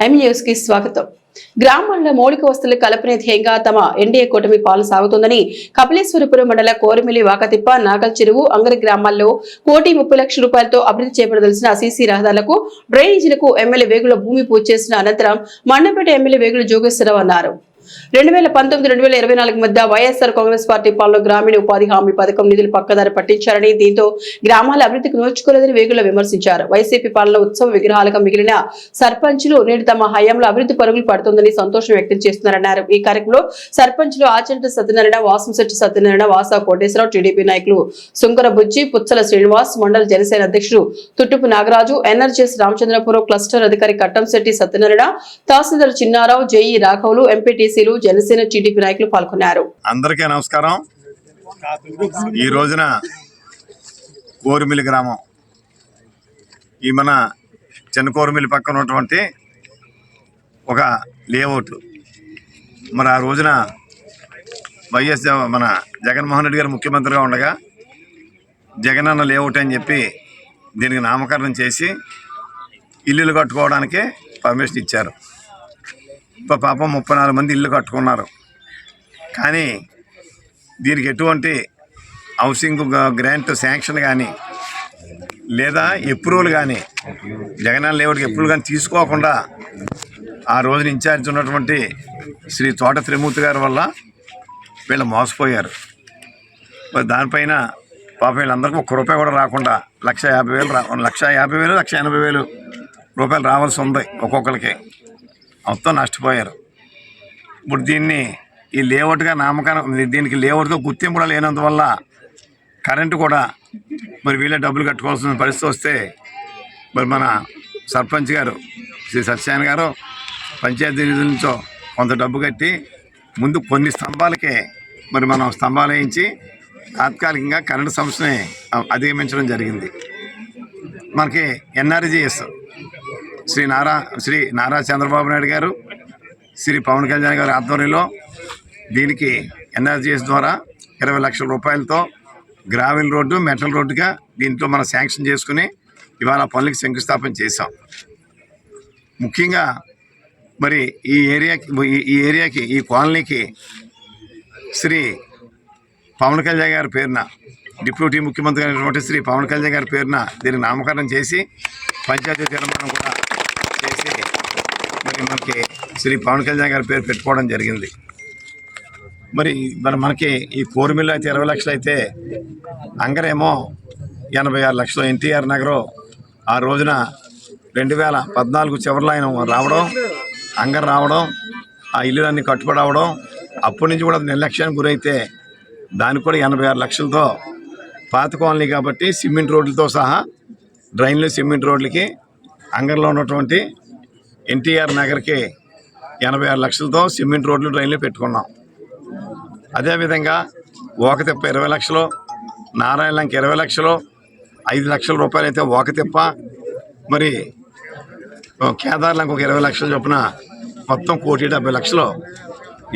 M News కి స్వాగతం. గ్రామాల్లో మౌలిక వసతుల కల్పన ధ్యేయంగా తమ ఎన్డీఏ కూటమి పాలన సాగుతోందని కపిలేశ్వరపురం మండల కోరిమిల్లి వాకతిప్ప నాగల్ చెరువు అంగరి గ్రామాల్లో 1,30,00,000 రూపాయలతో అభివృద్ధి చేపట్టదలసిన సీసీ రహదారులకు డ్రైనేజీలకు ఎమ్మెల్యే వేగుల భూమి పూజ చేసిన అనంతరం మండపేట ఎమ్మెల్యే వేగుల జోగేశ్వరరావు అన్నారు. 2019-2024 మధ్య వైఎస్ఆర్ కాంగ్రెస్ పార్టీ పాలన గ్రామీణ ఉపాధి హామీ పథకం నిధులు పక్కదారి పట్టించారని, దీంతో గ్రామాల అభివృద్ధికి నోచుకోలేదని వేగుల విమర్శించారు. వైసీపీ పాలన ఉత్సవ విగ్రహాలుగా మిగిలిన సర్పంచులు నేడు తమ హయాంలో అభివృద్ధి పరుగులు పడుతుందని సంతోషం వ్యక్తం చేస్తున్నారన్నారు. ఈ కార్యక్రమంలో సర్పంచులు ఆచంట సత్యనారాయణ, వాసంశెట్టి సత్యనారాయణ, వాసా కోటేశ్వరరావు, టీడీపీ నాయకులు సుంకర బుజ్జి, పుచ్చల శ్రీనివాస్, మండల జనసేన అధ్యక్షుడు తుట్టుపు నాగరాజు, ఎన్ఆర్జీఎస్ రామచంద్రపురం క్లస్టర్ అధికారి కట్టంశెట్టి సత్యనారాయణ, తహసీల్దార్ చిన్నారావు, జేఈ రాఘవులు, ఎంపీటీసీ జనసేన టీడీపీ నాయకులు పాల్గొన్నారు. అందరికీ నమస్కారం. ఈ రోజున కోరిమిల్లి గ్రామం, ఈ మన చిన్న కోరిమిల్లి పక్కన ఉన్నటువంటి ఒక లేఅవుట్, మరి ఆ రోజున వైఎస్ మన జగన్మోహన్ రెడ్డి గారు ముఖ్యమంత్రిగా ఉండగా జగనన్న లేఅవుట్ అని చెప్పి దీనికి నామకరణం చేసి ఇల్లులు కట్టుకోవడానికి పర్మిషన్ ఇచ్చారు. పాపం 34 మంది ఇల్లు కట్టుకున్నారు. కానీ దీనికి ఎటువంటి హౌసింగ్ గ్రాంట్ శాంక్షన్ కానీ లేదా అప్రూవల్ కానీ జగనన్న లేఅవుట్కి అప్రూవల్ కానీ తీసుకోకుండా ఆ రోజున ఇన్ఛార్జ్ ఉన్నటువంటి శ్రీ తోట త్రిమూర్తి గారి వల్ల వీళ్ళు మోసపోయారు. మరి దానిపైన పాపం వీళ్ళందరికీ ₹1 కూడా రాకుండా 1,50,000 1,80,000 రూపాయలు రావాల్సి ఉంది ఒక్కొక్కరికి. మొత్తం నష్టపోయారు. ఇప్పుడు దీన్ని ఈ లేఅవుట్గా నామకరణం, దీనికి లేఅవుట్గా గుర్తింపు లేనందువల్ల కరెంటు కూడా మరి వీళ్ళే డబ్బులు కట్టుకోవాల్సిన పరిస్థితి వస్తే మరి మన సర్పంచ్ గారు శ్రీ సత్యనారాయణ గారు పంచాయతీ నిధుల నుంచో కొంత డబ్బు కట్టి ముందు కొన్ని స్తంభాలకే మరి మనం స్తంభాలు వేయించి తాత్కాలికంగా కరెంటు సమస్యని అధిగమించడం జరిగింది. మనకి ఎన్ఆర్జీఎస్ శ్రీ నారా చంద్రబాబు నాయుడు గారు, శ్రీ పవన్ కళ్యాణ్ గారి ఆధ్వర్యంలో దీనికి ఎన్ఆర్జీఎస్ ద్వారా 20 లక్షల రూపాయలతో గ్రావెల్ రోడ్డు, మెటల్ రోడ్డుగా దీంట్లో మనం శాంక్షన్ చేసుకుని ఇవాళ పనులకి శంకుస్థాపన చేశాం. ముఖ్యంగా మరి ఈ ఏరియాకి ఈ కాలనీకి శ్రీ పవన్ కళ్యాణ్ గారి పేరున, డిప్యూటీ ముఖ్యమంత్రి అయినటువంటి శ్రీ పవన్ కళ్యాణ్ గారి పేరున దీనికి నామకరణం చేసి పంచాయతీ తీర్మానం కూడా చేసి మరి మనకి శ్రీ పవన్ కళ్యాణ్ గారి పేరు పెట్టుకోవడం జరిగింది. మరి మనకి ఈ కోరిమిల్లు అయితే 20 లక్షలు అయితే అంగరేమో 86 లక్షలు. ఎన్టీఆర్ నగరు ఆ రోజున 2014 చివరిలో ఆయన రావడం, అంగర్ రావడం, ఆ ఇల్లులన్నీ కట్టుబడి అవడం, అప్పటి నుంచి కూడా నిర్లక్ష్యానికి గురైతే దానికి కూడా 86 లక్షలతో పాత కాలనీ కాబట్టి సిమెంట్ రోడ్లతో సహా డ్రైన్లు, సిమెంట్ రోడ్లకి అంగర్లో ఉన్నటువంటి ఎన్టీఆర్ నగర్కి 86 లక్షలతో సిమెంట్ రోడ్లు, డ్రైన్లు పెట్టుకున్నాం. అదేవిధంగా ఓకతిప్ప 20 లక్షలు, నారాయణలంకి 20 లక్షలు, 5 లక్షల రూపాయలు అయితే ఓకతిప్ప, మరి కేదార్లంకి ఒక 20 లక్షలు చొప్పున మొత్తం 1,70,00,000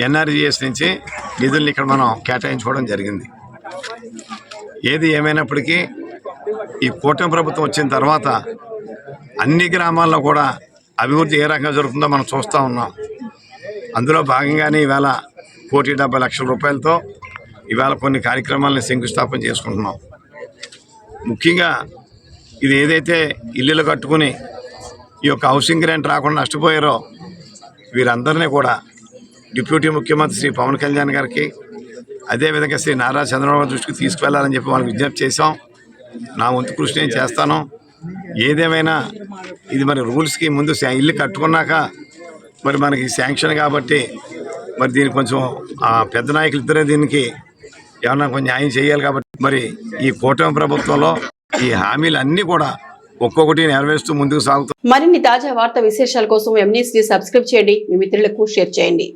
ఎన్ఆర్జీఎస్ నుంచి నిధుల్ని ఇక్కడ మనం కేటాయించుకోవడం జరిగింది. ఏది ఏమైనప్పటికీ ఈ కూటమి ప్రభుత్వం వచ్చిన తర్వాత అన్ని గ్రామాల్లో కూడా అభివృద్ధి ఏ రకంగా జరుగుతుందో మనం చూస్తూ ఉన్నాం. అందులో భాగంగానే ఇవాళ 1,70,00,000 రూపాయలతో ఇవాళ కొన్ని కార్యక్రమాలను శంకుస్థాపన చేసుకుంటున్నాం. ముఖ్యంగా ఇది ఏదైతే ఇల్లులు కట్టుకుని ఈ యొక్క హౌసింగ్ గ్రాంట్ రాకుండా నష్టపోయారో వీరందరినీ కూడా డిప్యూటీ ముఖ్యమంత్రి శ్రీ పవన్ కళ్యాణ్ గారికి, అదేవిధంగా శ్రీ నారా చంద్రబాబు దృష్టికి తీసుకువెళ్లాలని చెప్పి వాళ్ళకి విజ్ఞప్తి చేశాం. నా వంతు కృషి నేను చేస్తాను. ఏదేమైనా ఇది మరి రూల్స్కి ముందు ఇల్లు కట్టుకున్నాక మరి మనకి శాంక్షన్ కాబట్టి మరి దీనికి కొంచెం పెద్ద నాయకులు ఇద్దరే దీనికి ఏమన్నా కొంచెం న్యాయం చేయాలి. కాబట్టి మరి ఈ కూటమి ప్రభుత్వంలో ఈ హామీలు అన్నీ కూడా ఒక్కొక్కటి నెరవేరుస్తూ ముందుకు సాగుతాం. మరిన్ని తాజా వార్తా విశేషాల కోసం ఎంన్యూస్ ని సబ్స్క్రైబ్ చేయండి, మీ మిత్రులకు షేర్ చేయండి.